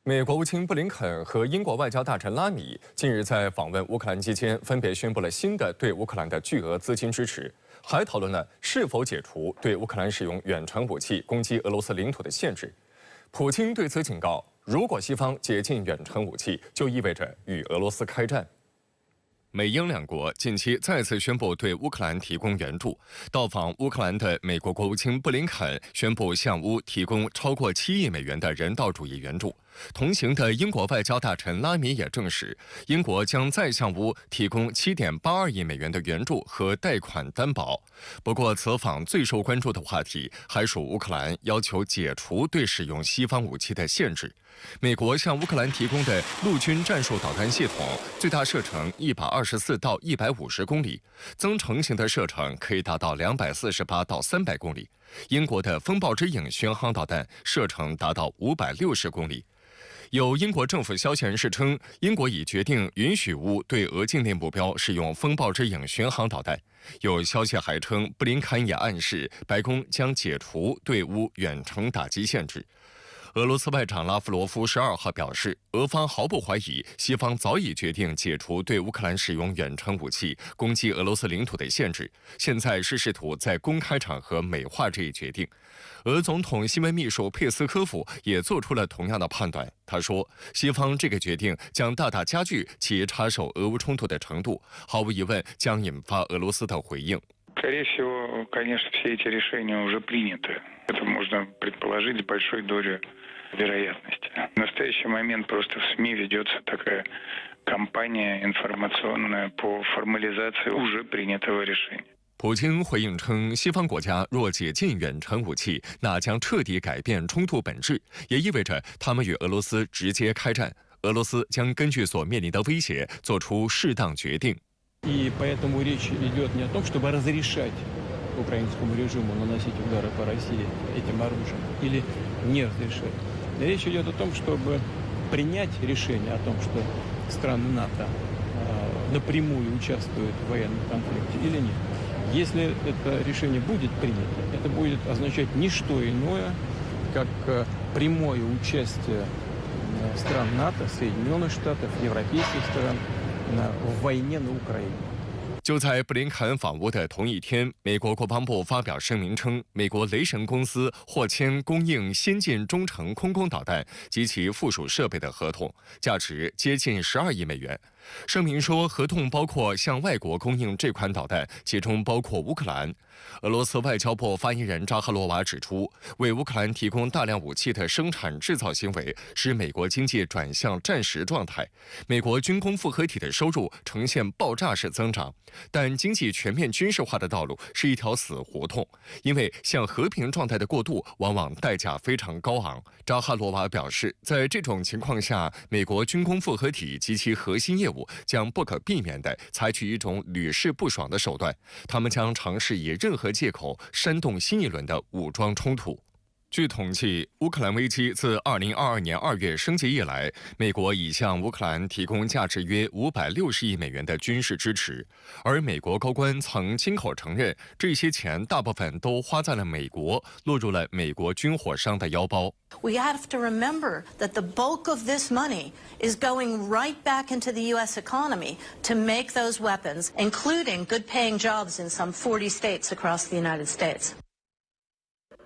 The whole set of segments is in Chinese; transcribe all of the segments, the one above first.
美国国务卿布林肯和英国外交大臣拉米近日在访问乌克兰期间，分别宣布了新的对乌克兰的巨额资金支持，还讨论了是否解除对乌克兰使用远程武器攻击俄罗斯领土的限制。普京对此警告，如果西方解禁远程武器，就意味着与俄罗斯开战。美英两国近期再次宣布对乌克兰提供援助。到访乌克兰的美国国务卿布林肯宣布向乌提供超过7亿美元的人道主义援助。同行的英国外交大臣拉米也证实，英国将再向乌提供7.82亿美元的援助和贷款担保。不过，此访最受关注的话题还属乌克兰要求解除对使用西方武器的限制。美国向乌克兰提供的陆军战术导弹系统最大射程124到150公里，增程型的射程可以达到248到300公里。英国的风暴之影巡航导弹射程达到560公里。有英国政府消息人士称，英国已决定允许乌对俄境内目标使用风暴之影巡航导弹。有消息还称，布林肯也暗示白宫将解除对乌远程打击限制。俄罗斯外长拉夫罗夫12号表示，俄方毫不怀疑西方早已决定解除对乌克兰使用远程武器攻击俄罗斯领土的限制，现在是试图在公开场合美化这一决定。俄总统新闻秘书佩斯科夫也做出了同样的判断。他说，西方这个决定将大大加剧其插手俄乌冲突的程度，毫无疑问将引发俄罗斯的回应。Скорее всего, конечно, все эти решения уже приняты. Это можно предположить с большой долей вероятности. В настоящий момент просто в СМИ ведется такая кампания информационная по формализации уже принятого решения. 普京回应称，西方国家若解禁远程武器，那将彻底改变冲突本质，也意味着他们与俄罗斯直接开战。俄罗斯将根据所面临的威胁做出适当决定。И поэтому речь идет не о том, чтобы разрешать украинскому режиму наносить удары по России этим оружием или не разрешать. Речь идет о том, чтобы принять решение о том, что страны НАТО напрямую участвуют в военном конфликте или нет. Если это решение будет принято, это будет означать не что иное, как прямое участие стран НАТО, Соединенных Штатов, европейских стран в войне на Украине. 就在布林肯访乌的同一天，美国国防部发表声明称，美国雷神公司获签供应先进中程空攻导弹及其附属设备的合同，价值接近12亿美元。声明说，合同包括向外国供应这款导弹，其中包括乌克兰。俄罗斯外交部发言人扎哈罗娃指出，为乌克兰提供大量武器的生产制造行为，使美国经济转向战时状态。美国军工复合体的收入呈现爆炸式增长，但经济全面军事化的道路是一条死胡同，因为向和平状态的过渡往往代价非常高昂。扎哈罗娃表示，在这种情况下，美国军工复合体及其核心业务将不可避免地采取一种屡试不爽的手段，他们将尝试以任何借口煽动新一轮的武装冲突。据统计，乌克兰危机自2022年2月升级以来，美国已向乌克兰提供价值约560亿美元的军事支持，而美国高官曾亲口承认，这些钱大部分都花在了美国，落入了美国军火商的腰包。We have to remember that the bulk of this money is going right back into the U.S. economy to make those weapons, including good-paying jobs in some 40 states across the United States.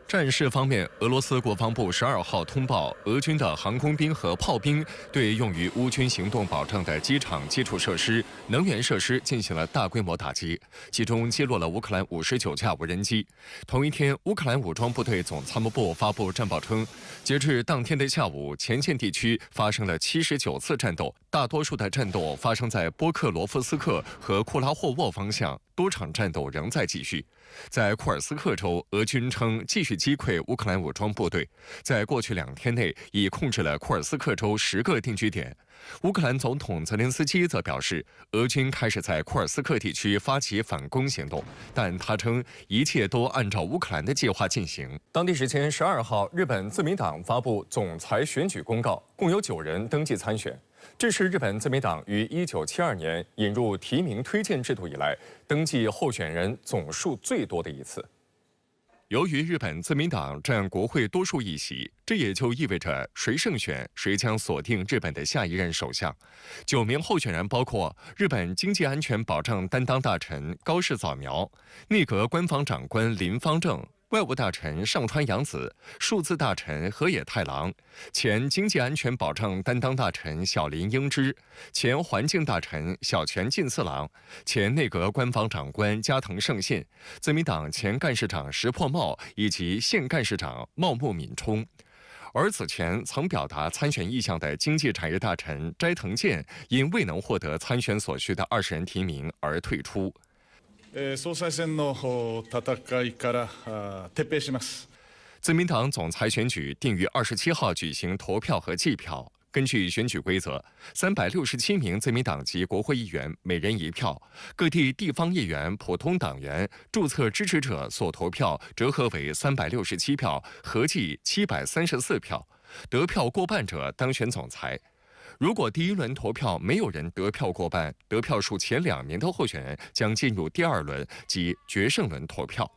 战事方面，俄罗斯国防部12号通报，俄军的航空兵和炮兵对用于乌军行动保障的机场基础设施、能源设施进行了大规模打击，其中击落了乌克兰59架无人机。同一天，乌克兰武装部队总参谋部发布战报称，截至当天的下午，前线地区发生了79次战斗，大多数的战斗发生在波克罗夫斯克和库拉霍沃方向，多场战斗仍在继续。在库尔斯克州，俄军称继续击溃乌克兰武装部队，在过去2天内已控制了库尔斯克州10个定居点。乌克兰总统泽连斯基则表示，俄军开始在库尔斯克地区发起反攻行动，但他称一切都按照乌克兰的计划进行。当地时间12号，日本自民党发布总裁选举公告，共有9人登记参选。这是日本自民党于1972年引入提名推荐制度以来，登记候选人总数最多的一次。由于日本自民党占国会多数议席，这也就意味着谁胜选，谁将锁定日本的下一任首相。9名候选人包括日本经济安全保障担当大臣高市早苗、内阁官房长官林芳正、外务大臣上川洋子、数字大臣河野太郎、前经济安全保障担当大臣小林英之、前环境大臣小泉进次郎、前内阁官房长官加藤胜信、自民党前干事长石破茂以及现干事长茂木敏充。而此前曾表达参选意向的经济产业大臣斋藤健因未能获得参选所需的20人提名而退出。総裁選の戦いから撤兵します。自民党总裁选举定于27号举行投票和计票。根据选举规则，367名自民党籍国会议员每人1票，各地地方议员、普通党员、注册支持者所投票折合为367票，合计734票，得票过半者当选总裁。如果第1轮投票没有人得票过半，得票数前2名的候选人将进入第2轮及决胜轮投票。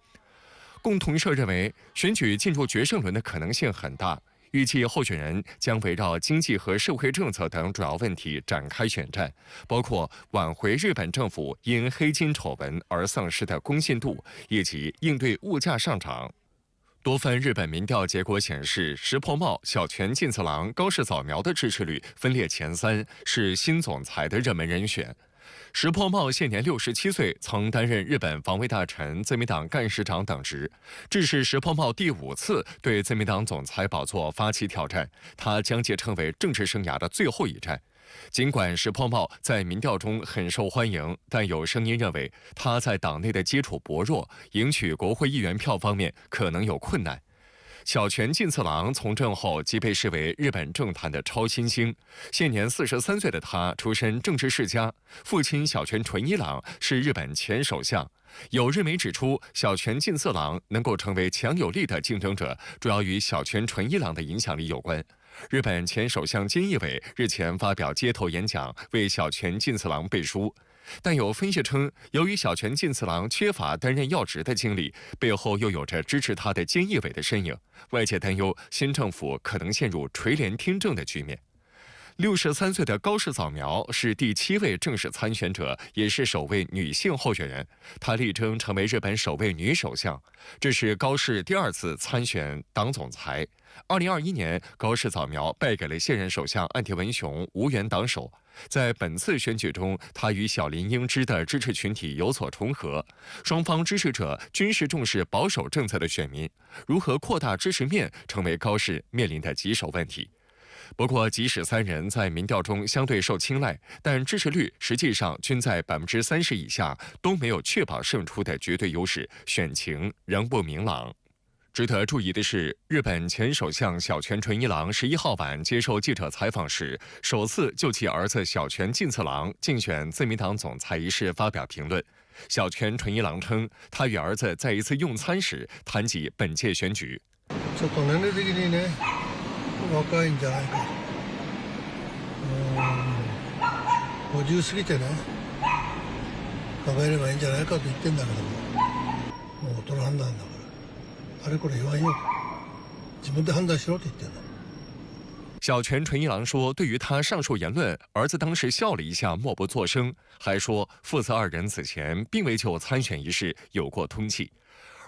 共同社认为，选举进入决胜轮的可能性很大，预计候选人将围绕经济和社会政策等主要问题展开选战，包括挽回日本政府因黑金丑闻而丧失的公信度，以及应对物价上涨。多份日本民调结果显示，石破茂、小泉进次郎、高市早苗的支持率分列前3，是新总裁的热门人选。石破茂现年67岁，曾担任日本防卫大臣、自民党干事长等职，这是石破茂第5次对自民党总裁宝座发起挑战，他将其称为政治生涯的最后一战。尽管石破茂在民调中很受欢迎，但有声音认为他在党内的基础薄弱，赢取国会议员票方面可能有困难。小泉进次郎从政后即被视为日本政坛的超新星，现年43岁的他出身政治世家，父亲小泉纯一郎是日本前首相。有日媒指出，小泉进次郎能够成为强有力的竞争者，主要与小泉纯一郎的影响力有关。日本前首相菅义伟日前发表街头演讲，为小泉进次郎背书。但有分析称，由于小泉进次郎缺乏担任要职的经历，背后又有着支持他的菅义伟的身影，外界担忧新政府可能陷入垂帘听政的局面。63岁的高市早苗是第7位正式参选者，也是首位女性候选人。她力争成为日本首位女首相，这是高市第2次参选党总裁。2021年，高市早苗败给了现任首相岸田文雄，无缘党首。在本次选举中，他与小林英之的支持群体有所重合，双方支持者均是重视保守政策的选民，如何扩大支持面成为高市面临的棘手问题。不过，即使3人在民调中相对受青睐，但支持率实际上均在30%以下，都没有确保胜出的绝对优势，选情仍不明朗。值得注意的是，日本前首相小泉纯一郎11号晚接受记者采访时，首次就其儿子小泉进次郎竞选自民党总裁一事发表评论。小泉纯一郎称，他与儿子在一次用餐时谈及本届选举。ちょっと年齢的にね、若いんじゃないか。50過ぎてね、考えればいいんじゃないかと言ってんだけども、もう大人判断だから、あれこれ言わんよ。自分で判断しろと言ってんの。小泉纯一郎说，对于他上述言论，儿子当时笑了一下，默不作声，还说父子2人此前并未就参选一事有过通气。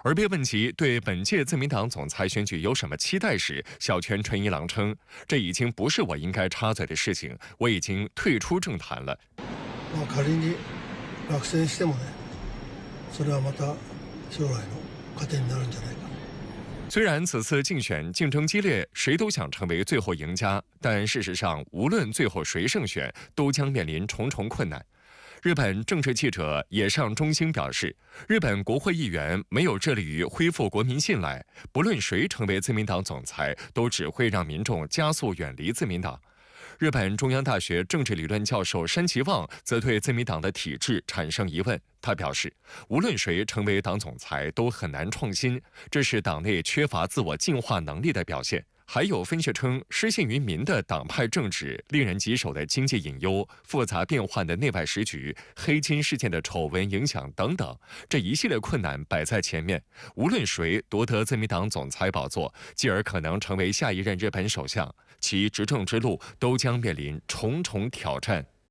而被问及对本届自民党总裁选举有什么期待时，小泉纯一郎称，这已经不是我应该插嘴的事情，我已经退出政坛了。仮に落選してもね、それはまた将来の糧になるんじゃないか。虽然此次竞选竞争激烈，谁都想成为最后赢家，但事实上，无论最后谁胜选，都将面临重重困难。日本政治记者野上忠兴表示，日本国会议员没有致力于恢复国民信赖，不论谁成为自民党总裁，都只会让民众加速远离自民党。日本中央大学政治理论教授山崎望则对自民党的体制产生疑问。他表示，无论谁成为党总裁，都很难创新，这是党内缺乏自我净化能力的表现。还有分析称，失信于民的党派政治、令人棘手的经济隐忧、复杂变幻的内外时局、黑金事件的丑闻影响等等，这一系列困难摆在前面。无论谁夺得自民党总裁宝座，继而可能成为下一任日本首相，其执政之路都将面临重重挑战。